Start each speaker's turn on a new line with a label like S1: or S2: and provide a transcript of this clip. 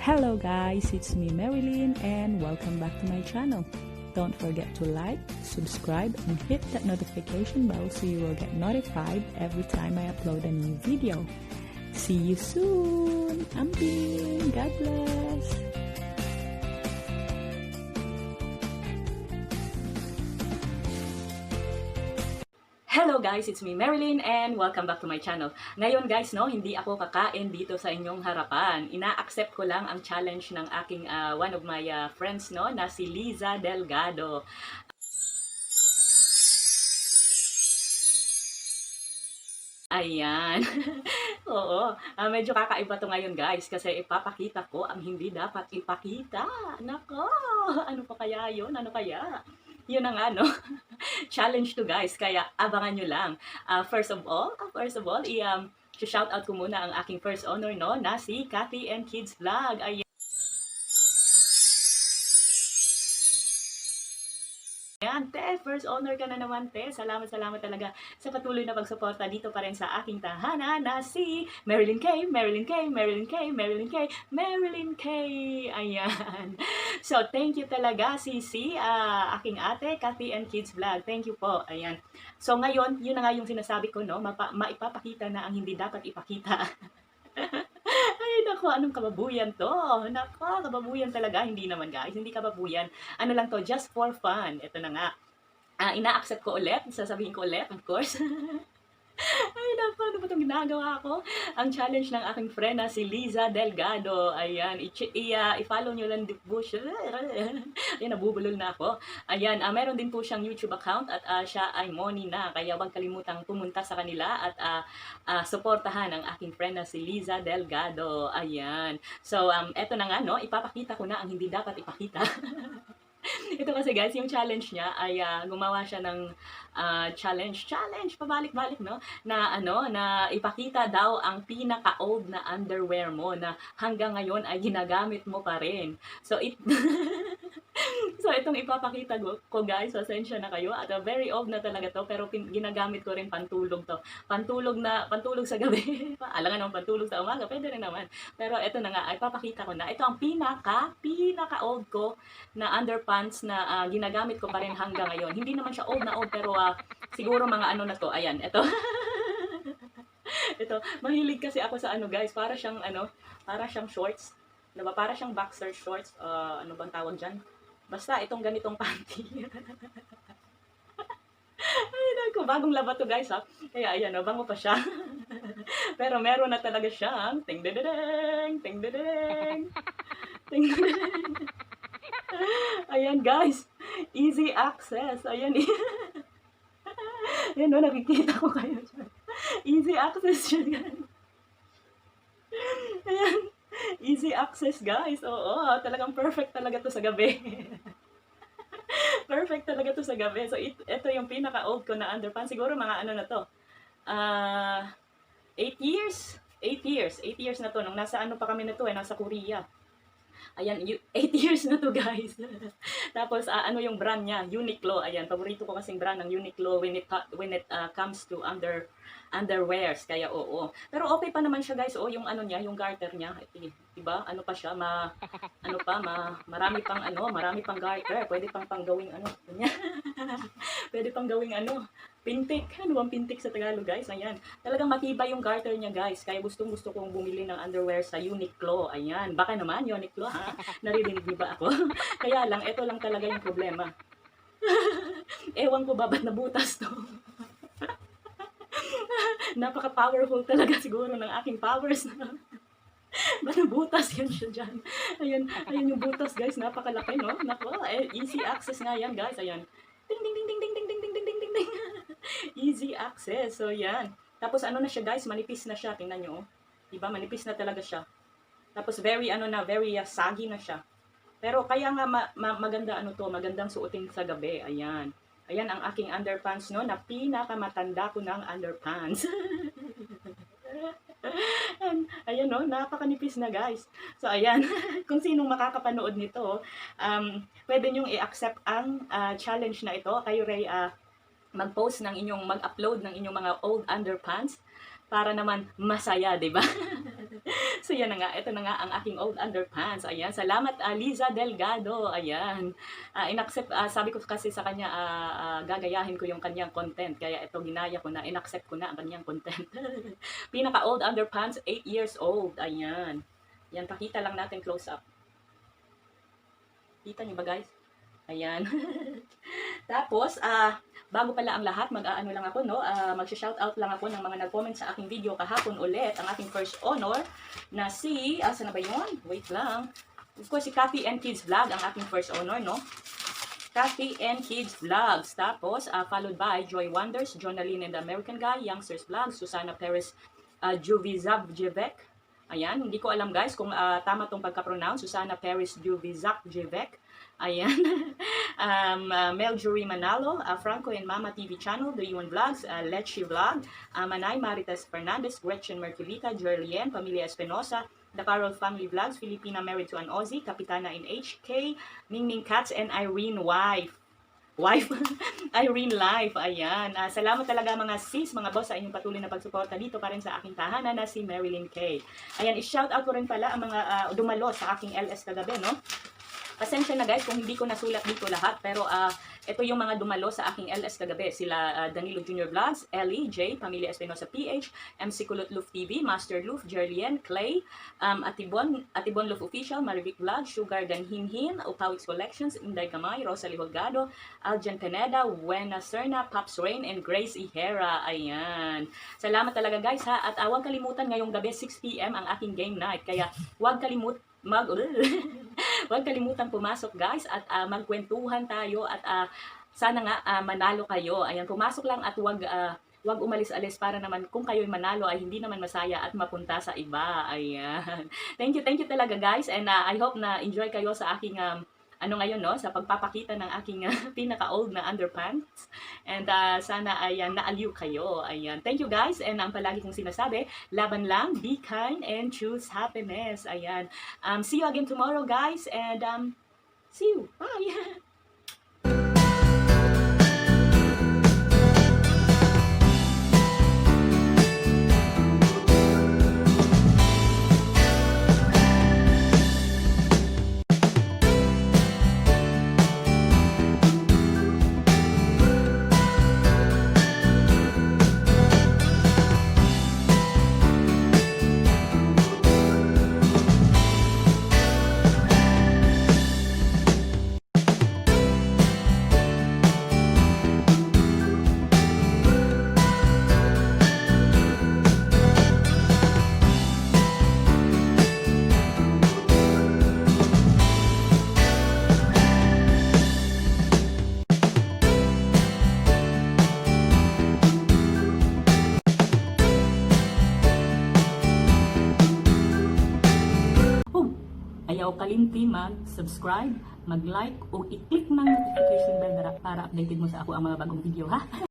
S1: Hello guys, it's me Marilyn and welcome back to my channel. Don't forget to like, subscribe, and hit that notification bell so you will get notified every time I upload a new video. See you soon! Ambing! God bless! Hello guys, it's me Marilyn and welcome back to my channel. Ngayon guys, no, hindi ako kakain dito sa inyong harapan. Ina-accept ko lang ang challenge ng aking one of my friends, no, na si Liza Delgado. Ayan. Oo. Medyo kakaiba to ngayon guys kasi ipapakita ko ang hindi dapat ipakita. Nako, ano pa kaya yun? Ano kaya? Yun ang ano, challenge to guys. Kaya abangan nyo lang. First of all, shout out ko muna ang aking first honor, no, na si Cathy and Kids Vlog. Ayan. Ayan, te, first honor ka na naman, te. Salamat talaga sa patuloy na pagsuporta dito pa rin sa aking tahanan na si Marilyn K. Ayan. So, thank you talaga, Sisi, aking ate, Cathy and Kids Vlog. Thank you po. Ayan. So, ngayon, yun na nga yung sinasabi ko, no? Maipapakita na ang hindi dapat ipakita. Ay, naku, anong kababuyan to? Naku, kababuyan talaga. Hindi naman guys, hindi kababuyan. Ano lang to, just for fun. Ito na nga. Ina-accept ko ulit, sasabihin ko ulit, of course. Ay, naku, ano ba itong ginagawa ko? Ang challenge ng aking friend na si Liza Delgado. Ayan, i-follow nyo lang bush. Ayan, nabubulol na ako. Ayan, meron din po siyang YouTube account at siya ay Moni na. Kaya huwag kalimutang pumunta sa kanila at suportahan ang aking friend na si Liza Delgado. Ayan. So, eto na nga, no? Ipapakita ko na ang hindi dapat ipakita. Ito kasi guys, yung challenge niya ay gumawa siya ng challenge, pabalik-balik, no? Na ipakita daw ang pinaka-old na underwear mo na hanggang ngayon ay ginagamit mo pa rin. So, so itong ipapakita ko guys, pasensya na kayo. At very old na talaga to, pero ginagamit ko rin pantulog to. Pantulog sa gabi. Alangan naman pantulog sa umaga, pwede rin naman. Pero ito na nga, ipapakita ko na. Ito ang pinaka-old ko na underpants na ginagamit ko pa rin hanggang ngayon. Hindi naman siya old na old, pero siguro mga ano na to. Ayan, ito. Ito, mahilig kasi ako sa ano guys, para siyang shorts. Diba? Para siyang boxer shorts. Ano bang tawag dyan? Basta itong ganitong panty. Ay, naku, bagong laba to guys ha. Kaya ayan, bango pa siya. Pero meron na talaga siyang ting-dedeng. Ayan guys, easy access. Ayan. Ayan, no, nakikita ko kayo dyan. Easy access siya guys. Ayan. Easy access guys. Oo, talagang perfect talaga to sa gabi. Perfect talaga to sa gabi. So ito yung pinaka-old ko na underpants. Siguro mga ano na to. 8 years. 8 years na to. Nung nasa ano pa kami na to, nasa Korea. Ayan, 8 years na to guys. Tapos ano yung brand niya? Uniqlo. Ayan, paborito ko kasing brand ng Uniqlo when it comes to underwears. Kaya oo. Pero okay pa naman siya guys. Yung ano niya, yung garter niya. Diba? Ano pa siya? Marami pang garter. Pwede pang gawing ano. Pwede pang gawing ano. Pintik. Ano bang pintik sa Tagalog guys? Ayan. Talagang matibay yung garter niya guys. Kaya gustong kong bumili ng underwear sa Uniqlo. Ayan. Baka naman Uniqlo ha. Naririnig niyo ba ako? Kaya lang, ito lang talaga yung problema. Ewan ko ba ba't nabutas to? Napaka-powerful talaga siguro ng aking powers na. Ba't nabutas yan siya dyan? Ayan yung butas guys. Napakalaki no? Naku, easy access nga yan guys. Ayan. Ding ding ding ding ding ding ding ding ding ding ding. Easy access. So yan. Tapos ano na siya guys, manipis na siya. Tingnan nyo. Diba? Manipis na talaga siya. Tapos very saggy na siya. Pero kaya nga magandang suotin sa gabi. Ayan. Ayan ang aking underpants no, na pinakamatanda ko ng underpants. Ayan no, napakanipis na guys. So ayan, kung sinong makakapanood nito, pwede nyong i-accept ang challenge na ito. Kayo ray mag-upload ng inyong mga old underpants para naman masaya, 'di ba? So yan na nga, ito na nga ang aking old underpants. Ayan, salamat Liza Delgado. Ayan. Inaccept, sabi ko kasi sa kanya, gagayahin ko yung kanyang content. Kaya ito ginaya ko na, inaccept ko na ang kanyang content. Pinaka old underpants, 8 years old. Ayan. Yan, pakita lang natin close up. Kita niyo ba guys? Ayan. Tapos, bago pala ang lahat, mag-aano lang ako, no? Mag-shoutout lang ako ng mga nag-comment sa aking video kahapon ulit. Ang aking first honor na si, saan na ba yun? Wait lang. Of course, si Cathy and Kids Vlog, ang aking first honor, no? Cathy and Kids Vlogs. Tapos, followed by Joy Wonders, Jonaline and the American Guy, Youngsters Vlogs, Susana Perez, Juvizabjevek. Ayan, hindi ko alam guys kung tama tong pagka-pronounce. Susana Perez Juvizabjevek. Ayan. Meljury Manalo, Franco and Mama TV Channel, The Yuan Vlogs, Lechi Vlog, Manay Marites Fernandez, Gretchen Merculita, Jerlien, Pamilya Espinosa, The Carol Family Vlogs, Filipina Married to an Aussie, Kapitana in HK, Mingming Cats, and Irene Wife. Irene Life, ayan. Salamat talaga mga sis, mga boss sa inyong patuloy na pagsuporta dito pa rin sa aking tahanan na si Marilyn K. Ayan, i-shout out ko rin pala ang mga dumalo sa aking LS kagabi, no? Pasensya na guys kung hindi ko nasulat dito lahat, pero ito yung mga dumalo sa aking LS kagabi. Sila Danilo Jr. Vlogs, Ellie, J, Pamilya Espinosa PH, MC Kulot Luf TV, Master Luf, Jerlien, Clay, Atibon Luf Official, Marivic Vlog, Sugar Danhinhin, Upawix Collections, Inday Gamay, Rosalie Holgado, Aljan Pineda, Wena Serna, Pops Rain, and Grace Ihera. Ayan. Salamat talaga guys ha. At huwag kalimutan ngayong gabi 6 PM ang aking game night. Kaya huwag kalimutan huwag kalimutan pumasok guys at magkwentuhan tayo at sana nga manalo kayo. Ayan, pumasok lang at wag umalis-alis para naman kung kayo'y manalo ay hindi naman masaya at mapunta sa iba. Ayan. Thank you talaga guys, and I hope na enjoy kayo sa aking ngayon, no, sa pagpapakita ng aking pinaka-old na underpants. And sana ay naaliw kayo. Ayan. Thank you guys. And ang palagi kong sinasabi, laban lang, be kind, and choose happiness. Ayan. See you again tomorrow guys. And see you. Bye. Ayaw kalimti mag-subscribe, mag-like, o i-click ng notification bell para updated mo sa ako ang mga bagong video, ha?